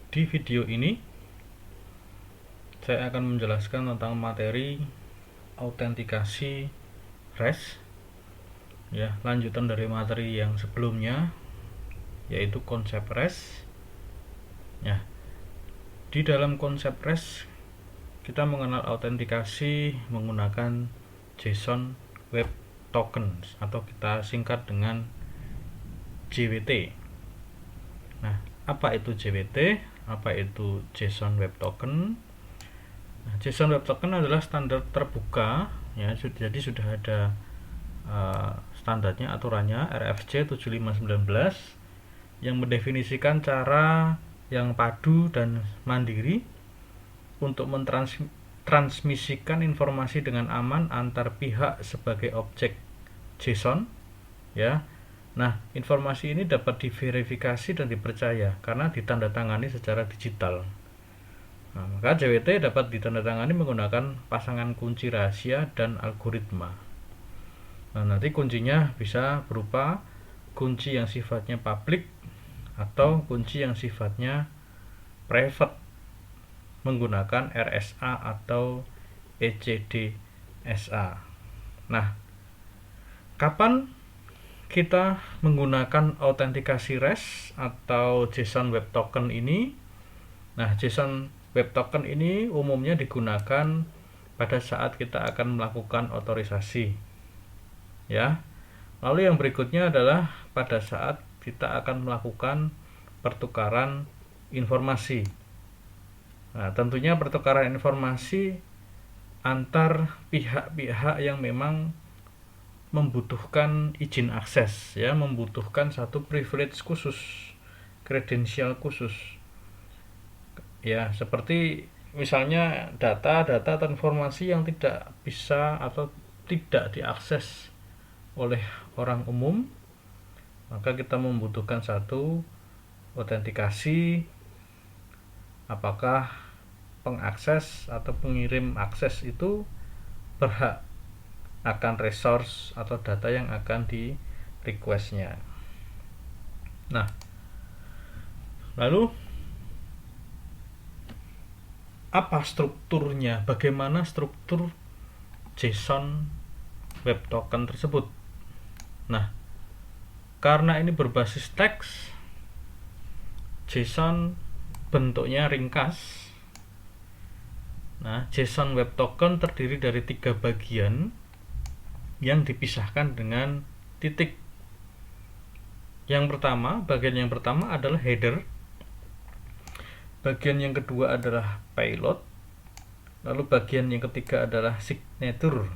Di video ini saya akan menjelaskan tentang materi autentikasi REST, ya, lanjutan dari materi yang sebelumnya yaitu konsep REST. Ya, di dalam konsep REST kita mengenal autentikasi menggunakan JSON Web Tokens atau kita singkat dengan JWT. Nah, apa itu JWT? Apa itu JSON Web Token? Nah, JSON Web Token adalah standar terbuka, ya, jadi sudah ada standarnya, aturannya RFC 7519 yang mendefinisikan cara yang padu dan mandiri untuk mentransmisikan informasi dengan aman antar pihak sebagai objek JSON, ya. Nah, informasi ini dapat diverifikasi dan dipercaya karena ditandatangani secara digital. Nah, maka JWT dapat ditandatangani menggunakan pasangan kunci rahasia dan algoritma. Nah, nanti kuncinya bisa berupa kunci yang sifatnya public atau kunci yang sifatnya private menggunakan RSA atau ECDSA. Nah, kapan kita menggunakan autentikasi REST atau JSON Web Token ini? Nah, JSON Web Token ini umumnya digunakan pada saat kita akan melakukan otorisasi, ya. Lalu yang berikutnya adalah pada saat kita akan melakukan pertukaran informasi. Nah, tentunya pertukaran informasi antar pihak-pihak yang memang membutuhkan izin akses, ya, membutuhkan satu privilege khusus, kredensial khusus. Ya, seperti misalnya data atau informasi yang tidak bisa atau tidak diakses oleh orang umum, maka kita membutuhkan satu autentikasi apakah pengakses atau pengirim akses itu berhak akan resource atau data yang akan di requestnya. Nah, lalu apa strukturnya? Bagaimana struktur JSON Web Token tersebut? Nah, karena ini berbasis teks, JSON bentuknya ringkas. Nah, JSON Web Token terdiri dari 3 bagian yang dipisahkan dengan titik. Bagian yang pertama adalah header. Bagian yang kedua adalah payload. Lalu bagian yang ketiga adalah signature.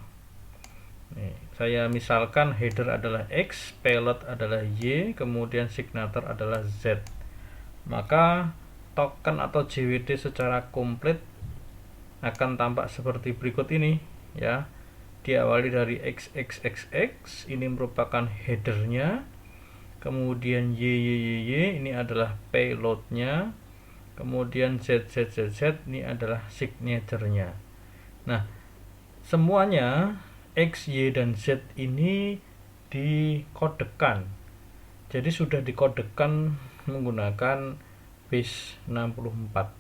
Nih, saya misalkan header adalah X, payload adalah Y, kemudian signature adalah Z. Maka token atau JWT secara komplit akan tampak seperti berikut ini, ya. Diawali dari XXXX, ini merupakan headernya, kemudian YYYY ini adalah payloadnya, kemudian ZZZZ ini adalah signaturenya. Nah, semuanya X, Y, dan Z ini dikodekan. Jadi sudah dikodekan menggunakan base 64.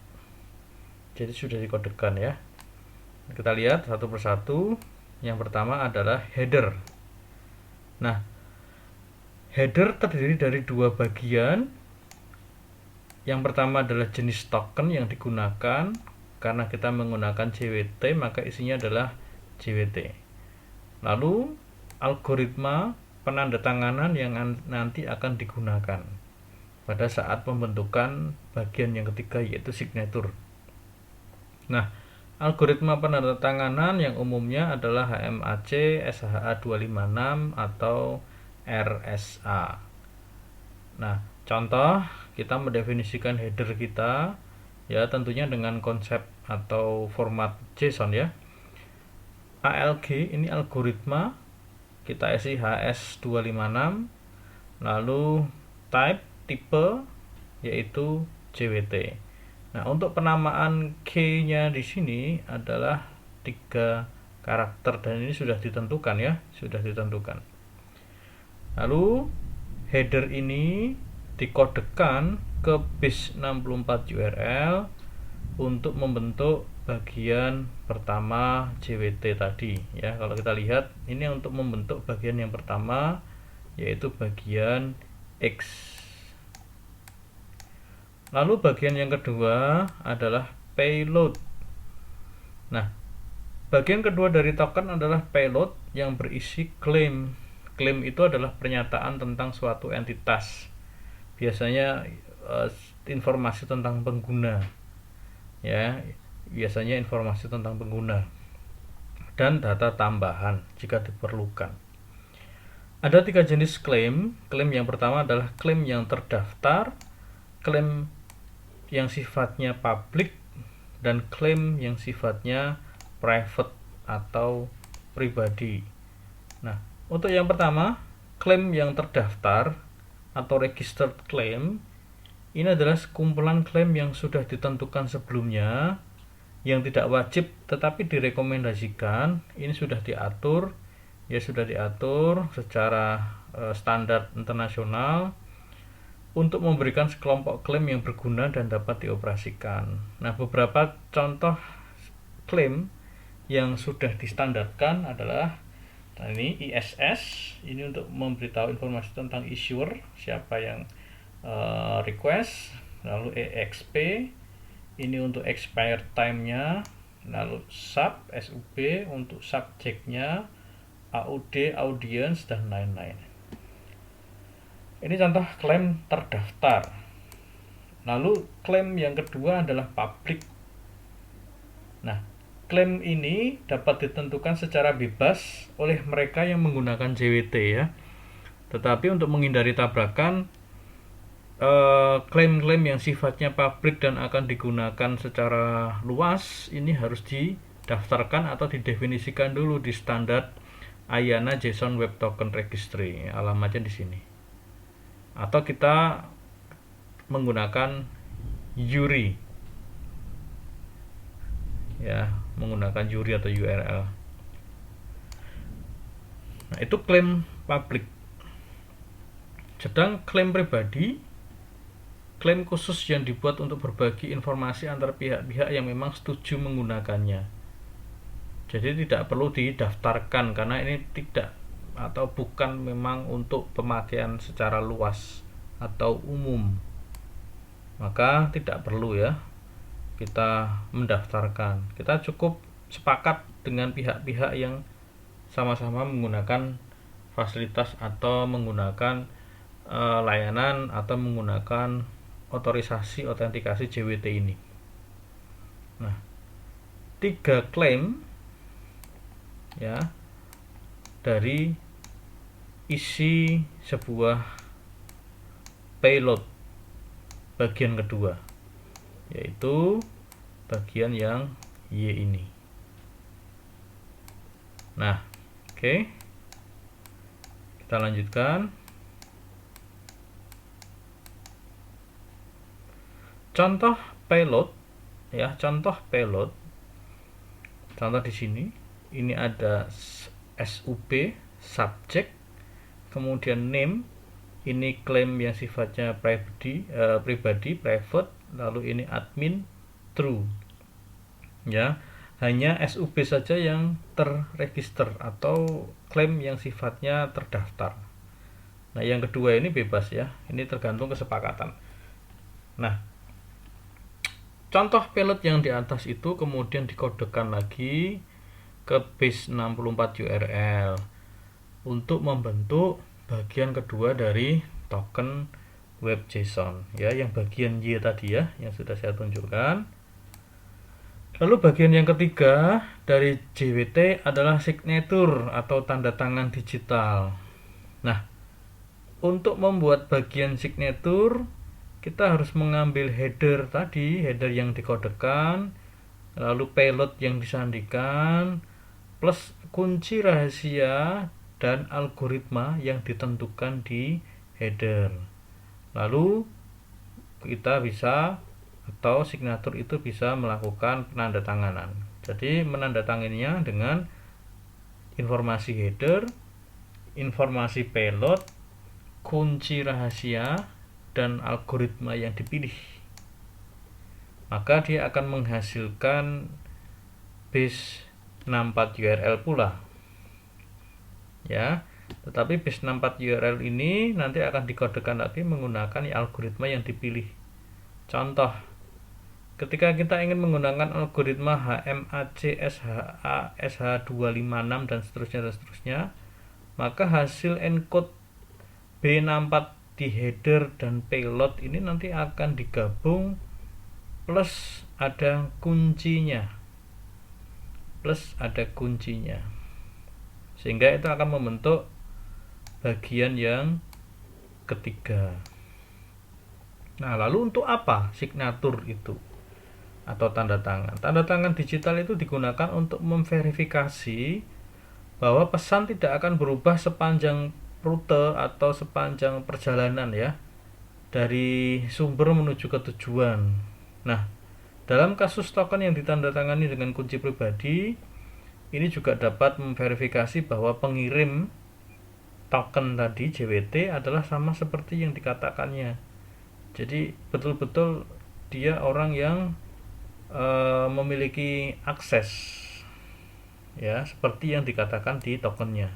Jadi sudah dikodekan, ya. Kita lihat satu persatu. Yang pertama adalah header. Nah, header terdiri dari 2 bagian. Yang pertama adalah jenis token yang digunakan. Karena kita menggunakan JWT, maka isinya adalah JWT. Lalu algoritma penandatanganan yang nanti akan digunakan pada saat pembentukan bagian yang ketiga, yaitu signature. Nah, algoritma penandatanganan yang umumnya adalah HMAC, SHA 256 atau RSA. Nah, contoh kita mendefinisikan header kita, ya, tentunya dengan konsep atau format JSON, ya. ALG ini algoritma, kita isi HS 256, lalu tipe yaitu JWT. Nah, untuk penamaan key-nya di sini adalah 3 karakter dan ini sudah ditentukan, ya, sudah ditentukan. Lalu header ini dikodekan ke base 64 URL untuk membentuk bagian pertama JWT tadi ya. Kalau kita lihat ini untuk membentuk bagian yang pertama, yaitu bagian X. Lalu bagian yang kedua adalah payload. Nah, bagian kedua dari token adalah payload yang berisi claim. Claim itu adalah pernyataan tentang suatu entitas, biasanya informasi tentang pengguna ya, biasanya informasi tentang pengguna dan data tambahan jika diperlukan. Ada 3 jenis klaim. Klaim yang pertama adalah klaim yang terdaftar, klaim yang sifatnya publik, dan klaim yang sifatnya private atau pribadi. Nah, untuk yang pertama, klaim yang terdaftar atau registered claim, ini adalah sekumpulan klaim yang sudah ditentukan sebelumnya, yang tidak wajib tetapi direkomendasikan. Ini sudah diatur, ya sudah diatur secara standar internasional untuk memberikan sekelompok klaim yang berguna dan dapat dioperasikan. Nah, beberapa contoh klaim yang sudah distandarkan adalah ini ISS, ini untuk memberitahu informasi tentang issuer, siapa yang request. Lalu EXP, ini untuk expired time-nya. Lalu SUB, SUB untuk subjeknya, AUD, audience, dan lain-lain. Ini contoh klaim terdaftar. Lalu klaim yang kedua adalah public. Nah, klaim ini dapat ditentukan secara bebas oleh mereka yang menggunakan JWT ya. Tetapi untuk menghindari tabrakan, klaim-klaim yang sifatnya publik dan akan digunakan secara luas ini harus didaftarkan atau didefinisikan dulu di standar IANA JSON Web Token Registry. Alamatnya di sini. Atau kita menggunakan URI ya, menggunakan URI atau URL. Nah, itu klaim publik. Sedang klaim pribadi, klaim khusus yang dibuat untuk berbagi informasi antar pihak-pihak yang memang setuju menggunakannya. Jadi tidak perlu didaftarkan karena ini tidak atau bukan memang untuk pemakaian secara luas atau umum. Maka tidak perlu ya kita mendaftarkan. Kita cukup sepakat dengan pihak-pihak yang sama-sama menggunakan fasilitas atau menggunakan layanan atau menggunakan otorisasi autentikasi JWT ini. Nah, 3 klaim ya dari isi sebuah payload bagian kedua, yaitu bagian yang Y ini. Nah, oke. Kita lanjutkan. Contoh payload ya, contoh payload. Contoh di sini, ini ada SUB, subject, kemudian name, ini klaim yang sifatnya pribadi, private, lalu ini admin, true. Ya, hanya SUB saja yang terregister atau klaim yang sifatnya terdaftar. Nah, yang kedua ini bebas ya, ini tergantung kesepakatan. Nah, contoh payload yang di atas itu kemudian dikodekan lagi ke base 64 URL untuk membentuk bagian kedua dari token web JSON ya, yang bagian Y tadi ya, yang sudah saya tunjukkan. Lalu bagian yang ketiga dari JWT adalah signature atau tanda tangan digital. Nah, untuk membuat bagian signature kita harus mengambil header tadi, header yang dikodekan, lalu payload yang disandikan, plus kunci rahasia dan algoritma yang ditentukan di header. Lalu kita bisa atau signature itu bisa melakukan penandatanganan. Jadi menandatanganinya dengan informasi header, informasi payload, kunci rahasia, dan algoritma yang dipilih, maka dia akan menghasilkan base 64 URL pula ya. Tetapi base 64 URL ini nanti akan dikodekan lagi menggunakan algoritma yang dipilih. Contoh, ketika kita ingin menggunakan algoritma HMAC, SHA, SH256 dan seterusnya, maka hasil encode B64 di header dan payload ini nanti akan digabung plus ada kuncinya, sehingga itu akan membentuk bagian yang ketiga. Nah, lalu untuk apa signatur itu atau tanda tangan? Tanda tangan digital itu digunakan untuk memverifikasi bahwa pesan tidak akan berubah sepanjang rute atau sepanjang perjalanan ya, dari sumber menuju ke tujuan. Nah, dalam kasus token yang ditandatangani dengan kunci pribadi, ini juga dapat memverifikasi bahwa pengirim token tadi JWT adalah sama seperti yang dikatakannya. Jadi betul-betul dia orang yang memiliki akses ya, seperti yang dikatakan di tokennya.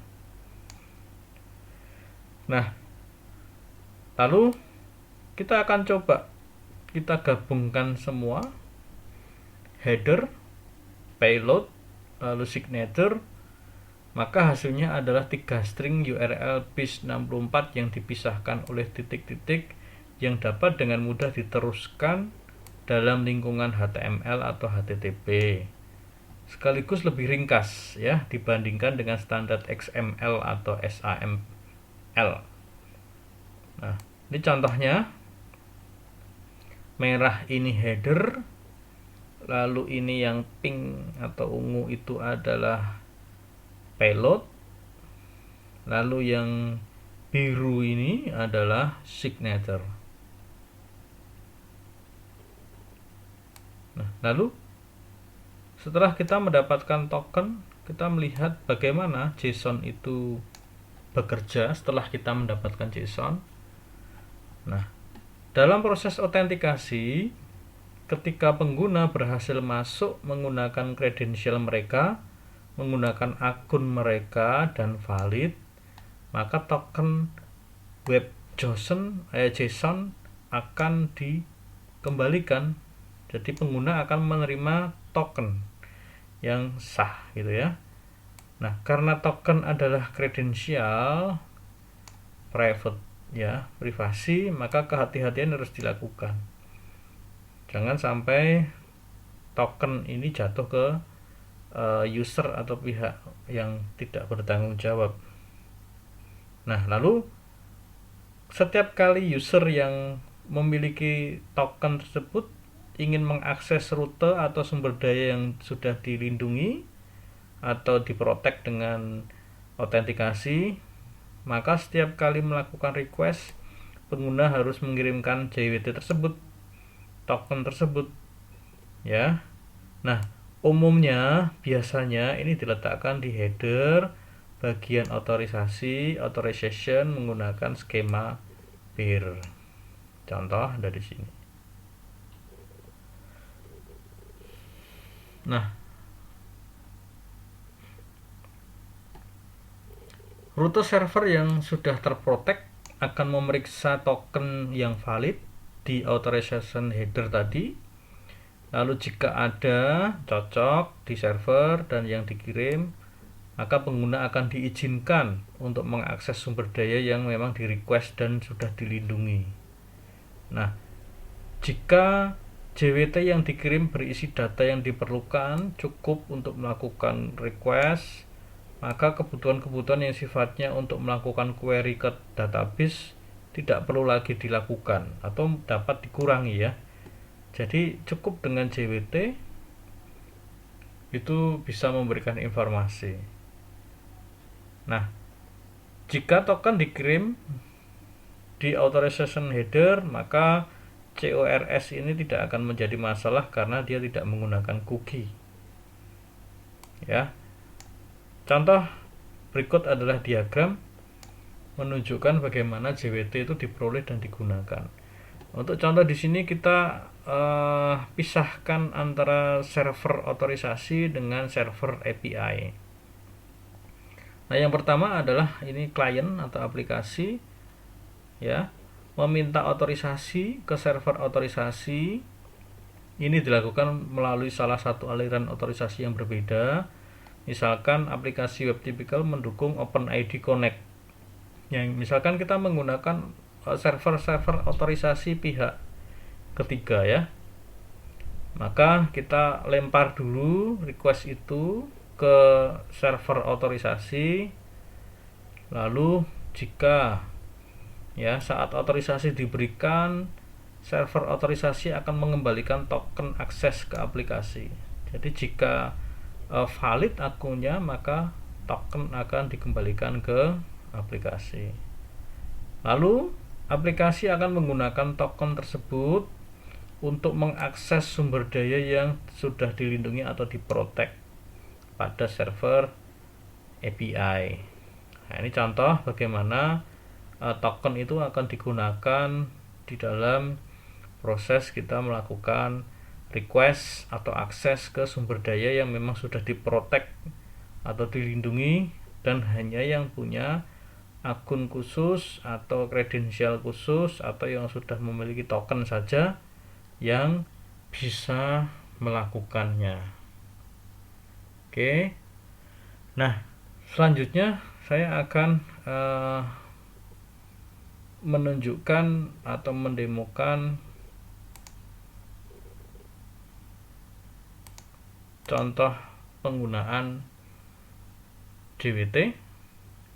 Nah, lalu kita akan coba kita gabungkan semua, header, payload, lalu signature, maka hasilnya adalah 3 string URL base 64 yang dipisahkan oleh titik-titik yang dapat dengan mudah diteruskan dalam lingkungan HTML atau HTTP, sekaligus lebih ringkas ya dibandingkan dengan standar XML atau SAML. Nah, ini contohnya. Merah ini header, lalu ini yang pink atau ungu itu adalah payload, lalu yang biru ini adalah signature. Nah, lalu setelah kita mendapatkan token, kita melihat bagaimana JSON itu bekerja setelah kita mendapatkan JSON. Nah, dalam proses autentikasi, ketika pengguna berhasil masuk menggunakan kredensial mereka, menggunakan akun mereka dan valid, maka token web JSON akan dikembalikan. Jadi pengguna akan menerima token yang sah gitu ya. Nah, karena token adalah kredensial private ya, privasi, maka kehati-hatian harus dilakukan. Jangan sampai token ini jatuh ke user atau pihak yang tidak bertanggung jawab. Nah, lalu setiap kali user yang memiliki token tersebut ingin mengakses rute atau sumber daya yang sudah dilindungi atau diprotek dengan autentikasi, maka setiap kali melakukan request, pengguna harus mengirimkan JWT tersebut, token tersebut ya. Nah, umumnya biasanya ini diletakkan di header bagian authorization menggunakan skema BIR. Contoh dari sini. Nah, rute server yang sudah terprotek akan memeriksa token yang valid di authorization header tadi. Lalu jika ada cocok di server dan yang dikirim, maka pengguna akan diizinkan untuk mengakses sumber daya yang memang di request dan sudah dilindungi. Nah, jika JWT yang dikirim berisi data yang diperlukan cukup untuk melakukan request, maka kebutuhan-kebutuhan yang sifatnya untuk melakukan query ke database tidak perlu lagi dilakukan atau dapat dikurangi ya. Jadi cukup dengan JWT itu bisa memberikan informasi. Nah, jika token dikirim di authorization header, maka CORS ini tidak akan menjadi masalah karena dia tidak menggunakan cookie. Ya. Contoh berikut adalah diagram menunjukkan bagaimana JWT itu diperoleh dan digunakan. Untuk contoh di sini kita pisahkan antara server otorisasi dengan server API. Nah, yang pertama adalah ini klien atau aplikasi ya, meminta otorisasi ke server otorisasi. Ini dilakukan melalui salah satu aliran otorisasi yang berbeda. Misalkan aplikasi web typical mendukung OpenID Connect. Yang misalkan kita menggunakan server-server otorisasi pihak ketiga ya, maka kita lempar dulu request itu ke server otorisasi. Lalu jika ya saat otorisasi diberikan, server otorisasi akan mengembalikan token akses ke aplikasi. Jadi jika valid akunnya, maka token akan dikembalikan ke aplikasi. Lalu aplikasi akan menggunakan token tersebut untuk mengakses sumber daya yang sudah dilindungi atau diprotek pada server API. Nah, ini contoh bagaimana token itu akan digunakan di dalam proses kita melakukan request atau akses ke sumber daya yang memang sudah diprotek atau dilindungi dan hanya yang punya akun khusus atau kredensial khusus atau yang sudah memiliki token saja yang bisa melakukannya. Oke. Nah, selanjutnya saya akan menunjukkan atau mendemokan contoh penggunaan JWT.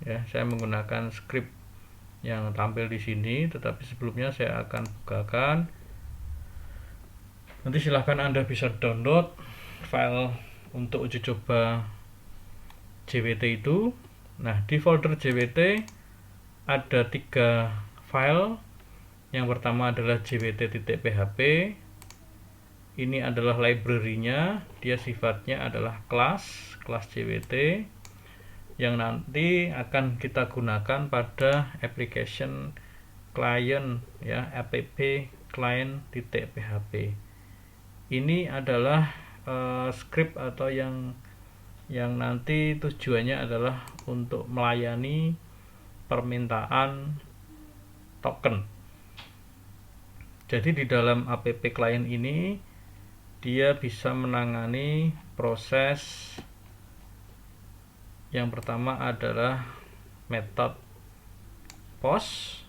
Ya, saya menggunakan script yang tampil di sini, tetapi sebelumnya saya akan bukakan. Nanti silahkan Anda bisa download file untuk uji coba JWT itu. Nah, di folder JWT ada 3 file. Yang pertama adalah jwt.php. Ini adalah library-nya, dia sifatnya adalah kelas JWT yang nanti akan kita gunakan pada application client ya, app client.php. Ini adalah script atau yang nanti tujuannya adalah untuk melayani permintaan token. Jadi di dalam app client ini dia bisa menangani proses. Yang pertama adalah metode post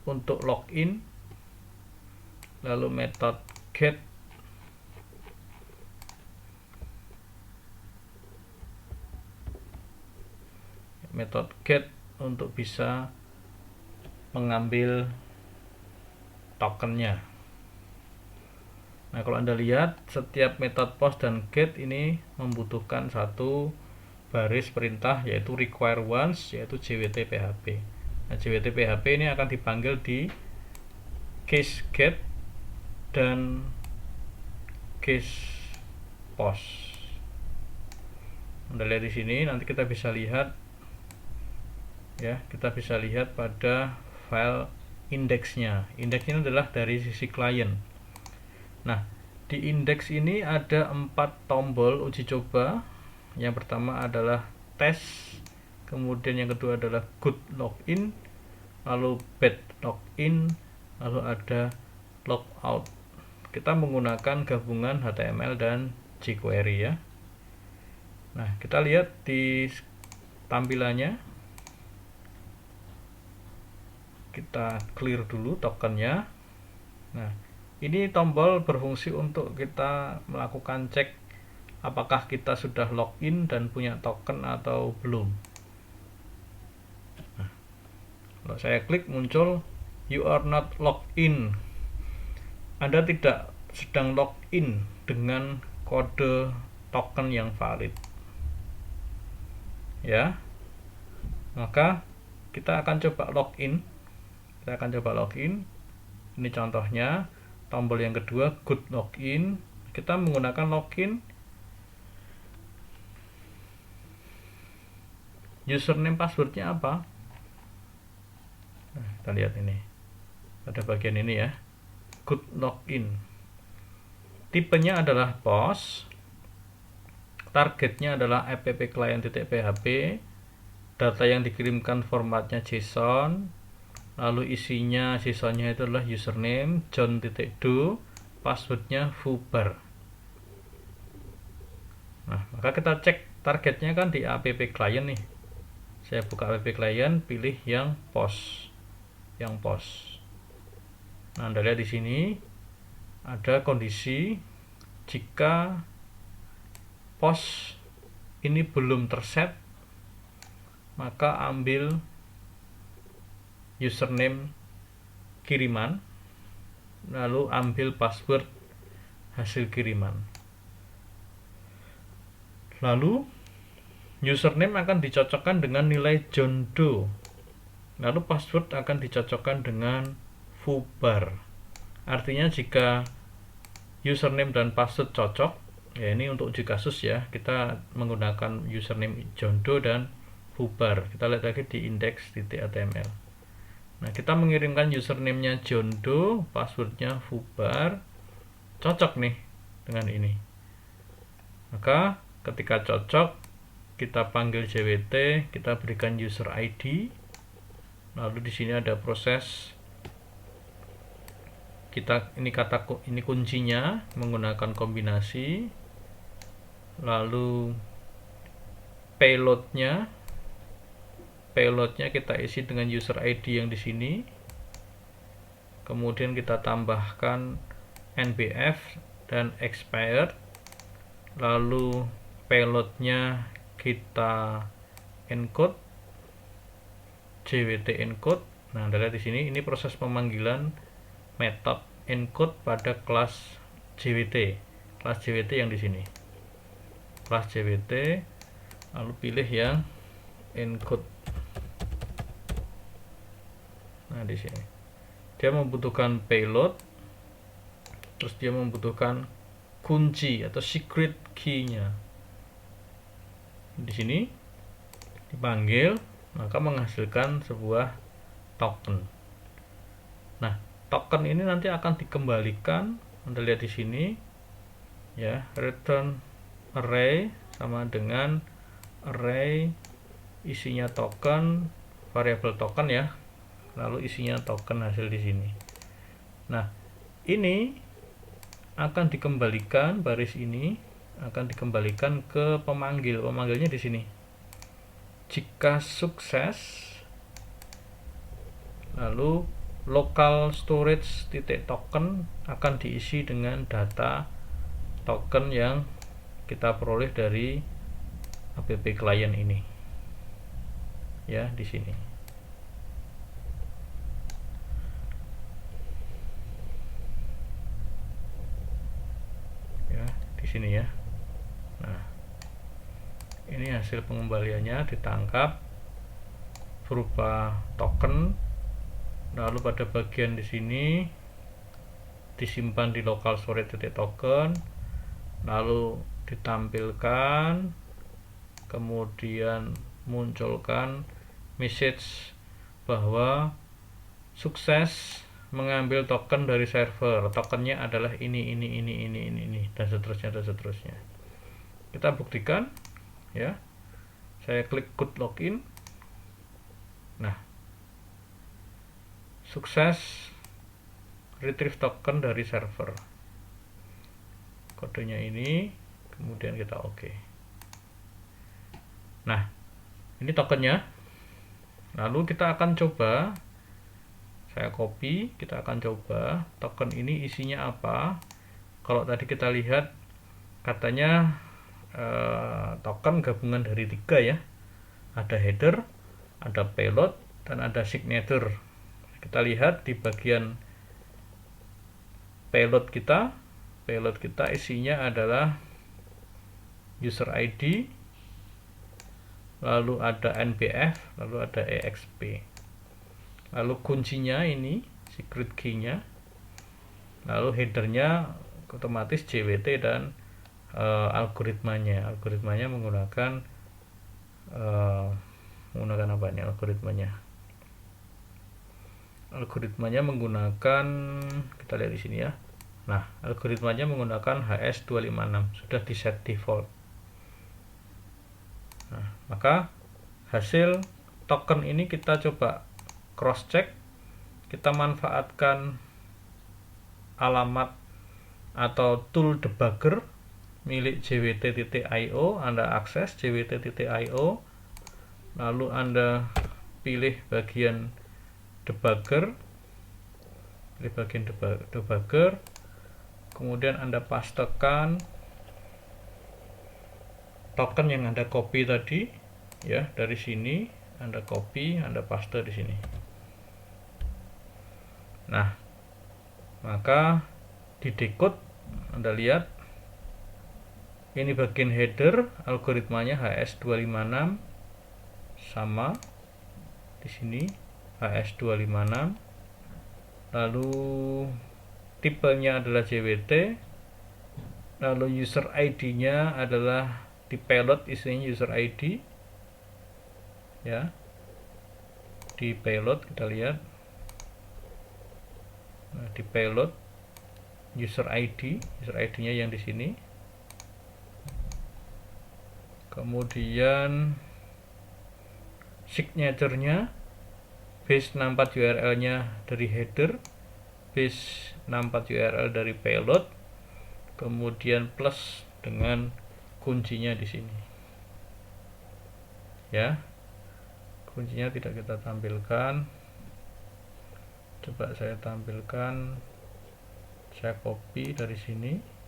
untuk login, lalu metode get untuk bisa mengambil tokennya. Nah, kalau Anda lihat setiap metode post dan get ini membutuhkan satu baris perintah, yaitu require once, yaitu jwt.php. Nah, jwt.php ini akan dipanggil di case get dan case post. Anda lihat di sini, nanti kita bisa lihat ya, kita bisa lihat pada file indeksnya. Indeksnya adalah dari sisi klien. Nah, di indeks ini ada 4 tombol uji coba. Yang pertama adalah tes, kemudian yang kedua adalah good login, lalu bad login, lalu ada logout. Kita menggunakan gabungan HTML dan jQuery ya. Nah, kita lihat di tampilannya. Kita clear dulu tokennya. Nah, ini tombol berfungsi untuk kita melakukan cek apakah kita sudah login dan punya token atau belum. Nah, kalau saya klik muncul you are not logged in. Anda tidak sedang login dengan kode token yang valid. Ya. Maka kita akan coba login. Ini contohnya. Tombol yang kedua good login. Kita menggunakan login. Username passwordnya apa? Nah, kita lihat ini. pada bagian ini ya, good login. Tipenya adalah POS, targetnya adalah app_client.php, data yang dikirimkan formatnya JSON, lalu isinya JSON-nya itu adalah username, john.doe, passwordnya fubar. Nah, maka kita cek targetnya kan di app client nih. Saya buka app client, pilih yang POS. Yang POS. Nah, Anda lihat di sini ada kondisi jika POS ini belum terset, maka ambil username kiriman, lalu ambil password hasil kiriman. Lalu username akan dicocokkan dengan nilai John Doe. Lalu password akan dicocokkan dengan fubar. Artinya jika username dan password cocok, ya ini untuk uji kasus ya, kita menggunakan username John Doe dan fubar. Kita lihat lagi di index.html. Nah, kita mengirimkan username-nya John Doe, passwordnya fubar, cocok nih dengan ini. Maka ketika cocok, kita panggil JWT, kita berikan user ID. Lalu di sini ada proses, ini kuncinya menggunakan kombinasi. Lalu payloadnya kita isi dengan user ID yang di sini. Kemudian kita tambahkan NBF dan expired. Lalu payloadnya kita encode, JWT encode. Nah, Anda lihat di sini ini proses pemanggilan method encode pada kelas JWT. Kelas JWT yang di sini. Kelas JWT, lalu pilih yang encode. Nah, di sini dia membutuhkan payload, terus dia membutuhkan kunci atau secret key-nya. Di sini dipanggil, maka menghasilkan sebuah token. Nah, token ini nanti akan dikembalikan. Anda lihat di sini ya, return array sama dengan array isinya token, variabel token ya. Lalu isinya token hasil di sini. Nah, ini akan dikembalikan, baris ini akan dikembalikan ke pemanggil. Pemanggilnya di sini. Jika sukses, lalu local storage token akan diisi dengan data token yang kita peroleh dari app client ini. Ya, di sini. Ya, di sini ya. Nah, ini hasil pengembaliannya ditangkap berupa token. Lalu pada bagian di sini disimpan di local storage token, lalu ditampilkan, kemudian munculkan message bahwa sukses mengambil token dari server. Tokennya adalah ini dan seterusnya. Kita buktikan ya. Saya klik good login. Nah, sukses retrieve token dari server. Kodenya ini, kemudian kita oke. Nah, ini tokennya. Lalu kita akan coba, saya copy, kita akan coba token ini isinya apa. Kalau tadi kita lihat katanya token gabungan dari 3 ya. Ada header, ada payload, dan ada signature. Kita lihat di bagian payload kita isinya adalah user ID, lalu ada NBF, lalu ada EXP. Lalu kuncinya ini secret key-nya. Lalu headernya otomatis JWT dan algoritmanya menggunakan apa ini algoritmanya. Algoritmanya menggunakan, kita lihat di sini ya. Nah, algoritmanya menggunakan HS256, sudah di set default. Nah, maka hasil token ini kita coba cross check. Kita manfaatkan alamat atau tool debugger milik jwt.io. Anda akses jwt.io, lalu Anda pilih bagian debugger, kemudian Anda pastekan token yang Anda copy tadi ya, dari sini Anda copy, Anda paste di sini. Nah, maka di decode Anda lihat ini bagian header, algoritmanya HS256 sama di sini HS256, lalu tipenya adalah JWT, lalu user ID-nya adalah di payload, isinya user ID ya, di payload kita lihat. Nah, di payload user ID-nya yang di sini. Kemudian signature-nya base 64 URL-nya dari header, base 64 URL dari payload, kemudian plus dengan kuncinya di sini. Ya. Kuncinya tidak kita tampilkan. Coba saya tampilkan. Saya copy dari sini.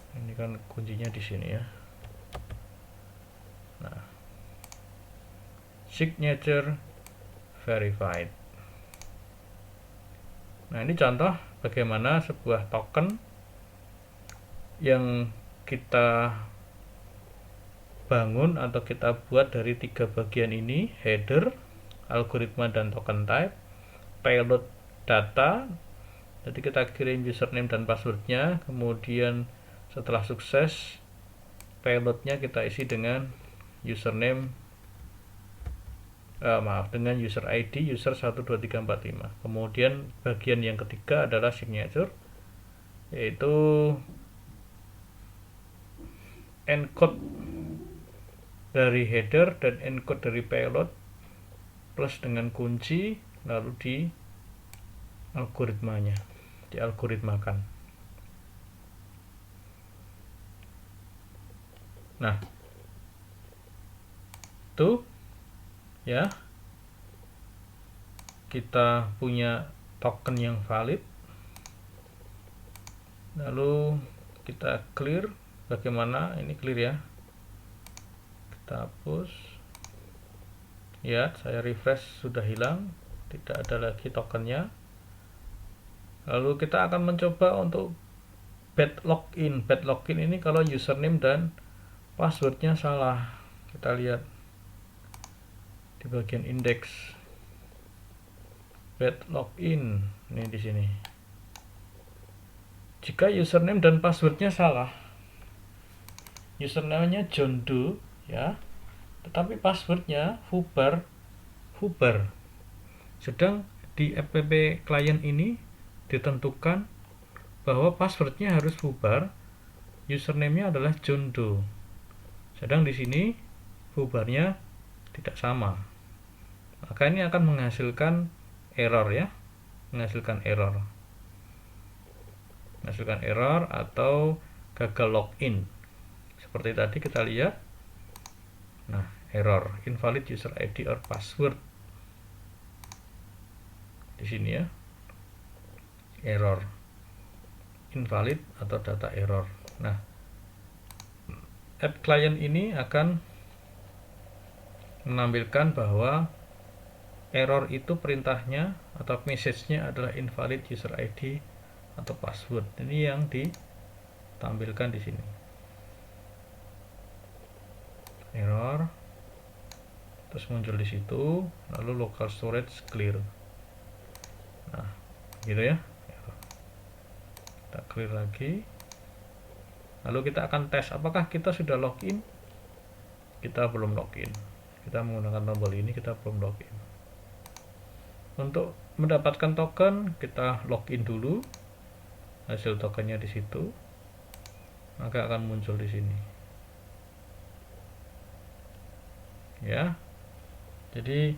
Ini kan kuncinya di sini ya. Nah, signature verified. Nah, ini contoh bagaimana sebuah token yang kita bangun atau kita buat dari 3 bagian ini: header, algoritma dan token type, payload data. Jadi kita kirim username dan passwordnya, kemudian setelah sukses payloadnya kita isi dengan username, dengan user ID user 12345. Kemudian bagian yang ketiga adalah signature, yaitu encode dari header dan encode dari payload plus dengan kunci, lalu di algoritmanya, dialgoritmakan. Nah, itu ya, kita punya token yang valid. Lalu kita clear. Bagaimana ini clear ya, kita hapus ya, saya refresh, sudah hilang, tidak ada lagi tokennya. Lalu kita akan mencoba untuk bad login. Bad login ini kalau username dan passwordnya salah. Kita lihat di bagian index bad login ini di sini. Jika username dan passwordnya salah, username-nya John Doe ya, tetapi passwordnya Huber, sedang di app client ini ditentukan bahwa passwordnya harus Huber, username-nya adalah John Doe, sedang di sini Hubernya tidak sama. Maka ini akan menghasilkan error ya, menghasilkan error atau gagal login. Seperti tadi kita lihat. Nah, error invalid user ID or password di sini ya, error invalid atau data error. Nah, app client ini akan menampilkan bahwa error itu perintahnya atau message-nya adalah invalid user ID atau password. Ini yang ditampilkan di sini. Error, terus muncul di situ, lalu local storage clear. Nah, gitu ya. Kita clear lagi. Lalu kita akan tes apakah kita sudah login. Kita belum login. kita menggunakan tombol ini, kita belum login. Untuk mendapatkan token, kita login dulu. Hasil tokennya di situ, maka akan muncul di sini. Ya. Jadi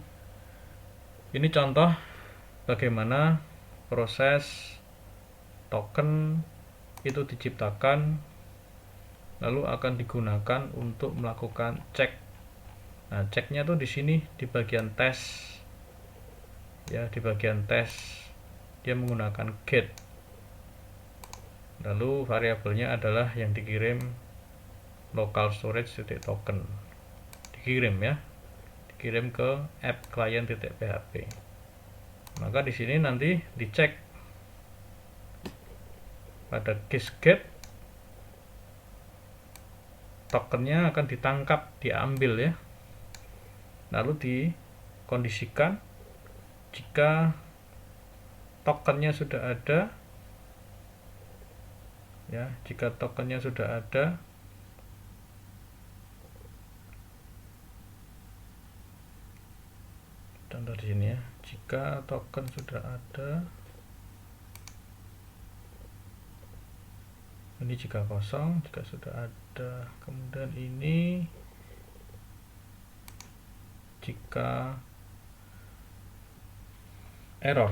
ini contoh bagaimana proses token itu diciptakan lalu akan digunakan untuk melakukan cek. Nah, ceknya tuh di sini di bagian tes. Ya, di bagian tes dia menggunakan get. Lalu variabelnya adalah yang dikirim local storage token. Dikirim ya. Dikirim ke app client.php. Maka di sini nanti dicek pada case get, tokennya akan ditangkap, diambil ya. Lalu dikondisikan jika tokennya sudah ada ya, jika tokennya sudah ada contoh di sini ya, jika token sudah ada, ini jika kosong, jika sudah ada, kemudian ini jika error,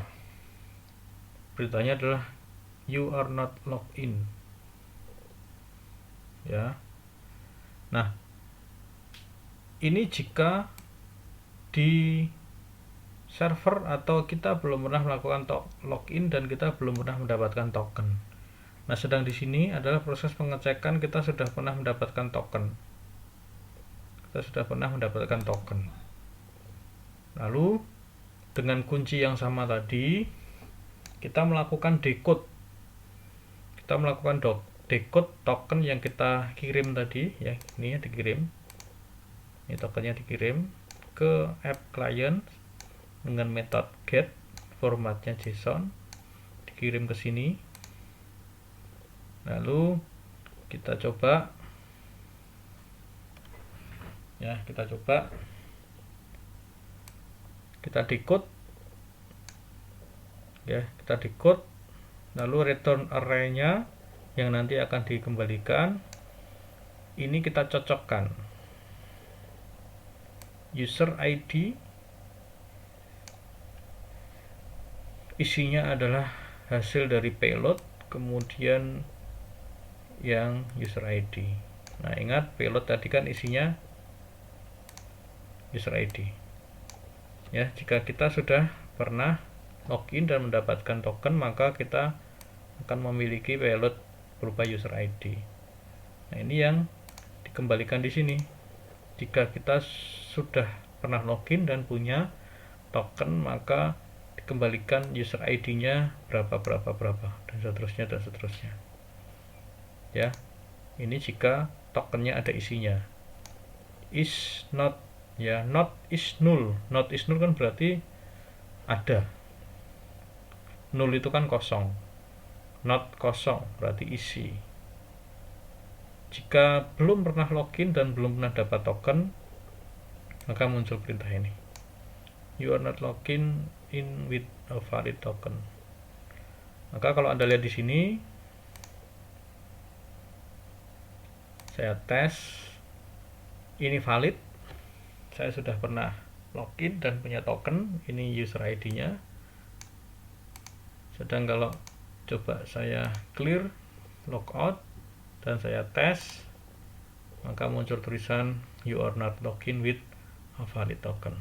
beritanya adalah you are not logged in ya. Nah, ini jika di server atau kita belum pernah melakukan login dan kita belum pernah mendapatkan token. Nah, sedang di sini adalah proses pengecekan kita sudah pernah mendapatkan token. Kita sudah pernah mendapatkan token. Lalu dengan kunci yang sama tadi kita melakukan decode. Kita melakukan decode token yang kita kirim tadi ya, ini ya dikirim. Ini tokennya dikirim ke app client dengan metode get, formatnya JSON, dikirim ke sini. Lalu kita coba ya, kita decode ya, kita decode, lalu return array-nya yang nanti akan dikembalikan ini kita cocokkan user ID, isinya adalah hasil dari payload, kemudian yang user ID. Nah, ingat payload tadi kan isinya user ID ya. Jika kita sudah pernah login dan mendapatkan token, maka kita akan memiliki payload berupa user ID. Nah, ini yang dikembalikan di sini. Jika kita sudah pernah login dan punya token, maka dikembalikan user ID-nya berapa dan seterusnya ya. Ini jika tokennya ada isinya. Is not ya, not is null. Not is null kan berarti ada. Null itu kan kosong. Not kosong berarti isi. Jika belum pernah login dan belum pernah dapat token, maka muncul perintah ini. You are not logged in with a valid token. Maka kalau Anda lihat di sini, saya tes, ini valid, saya sudah pernah login dan punya token, ini user ID-nya. Sedang kalau coba saya clear, logout, dan saya tes, maka muncul tulisan you are not logged in with a valid token.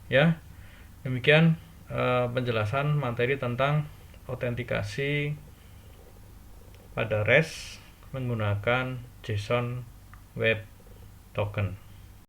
Ya, demikian penjelasan materi tentang autentikasi pada REST menggunakan JSON Web Token.